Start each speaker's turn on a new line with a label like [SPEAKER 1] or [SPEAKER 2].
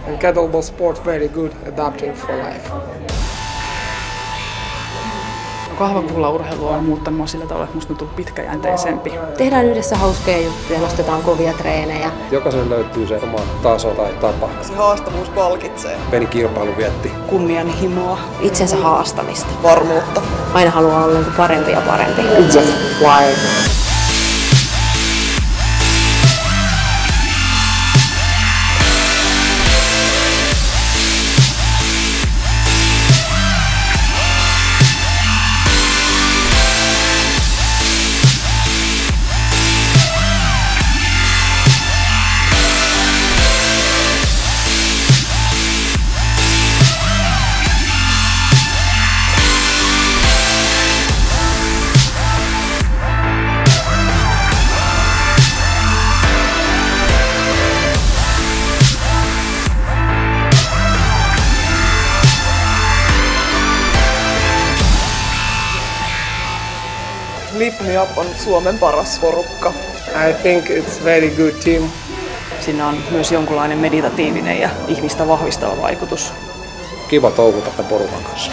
[SPEAKER 1] And kettlebell sport very good adapting for life.
[SPEAKER 2] Kahvakuulaurheilu on muuttanut mua sillä tavalla, että musta on tullut pitkäjänteisempi.
[SPEAKER 3] Tehdään yhdessä hauskoja juttuja, nostetaan kovia treenejä.
[SPEAKER 4] Jokaisen löytyy se oma taso tai tapa.
[SPEAKER 5] Se haastavuus palkitsee.
[SPEAKER 4] Pieni kilpailu vietti.
[SPEAKER 5] Kunnianhimoa.
[SPEAKER 3] Itsensä haastamista.
[SPEAKER 5] Varmuutta.
[SPEAKER 3] Aina haluaa olla parempi ja parempi.
[SPEAKER 1] It's just flying.
[SPEAKER 5] Lift Me Up on Suomen paras porukka.
[SPEAKER 1] I think it's very good team.
[SPEAKER 2] Siinä on myös jonkunlainen meditatiivinen ja ihmistä vahvistava vaikutus.
[SPEAKER 4] Kiva touhuta tämän porukan kanssa.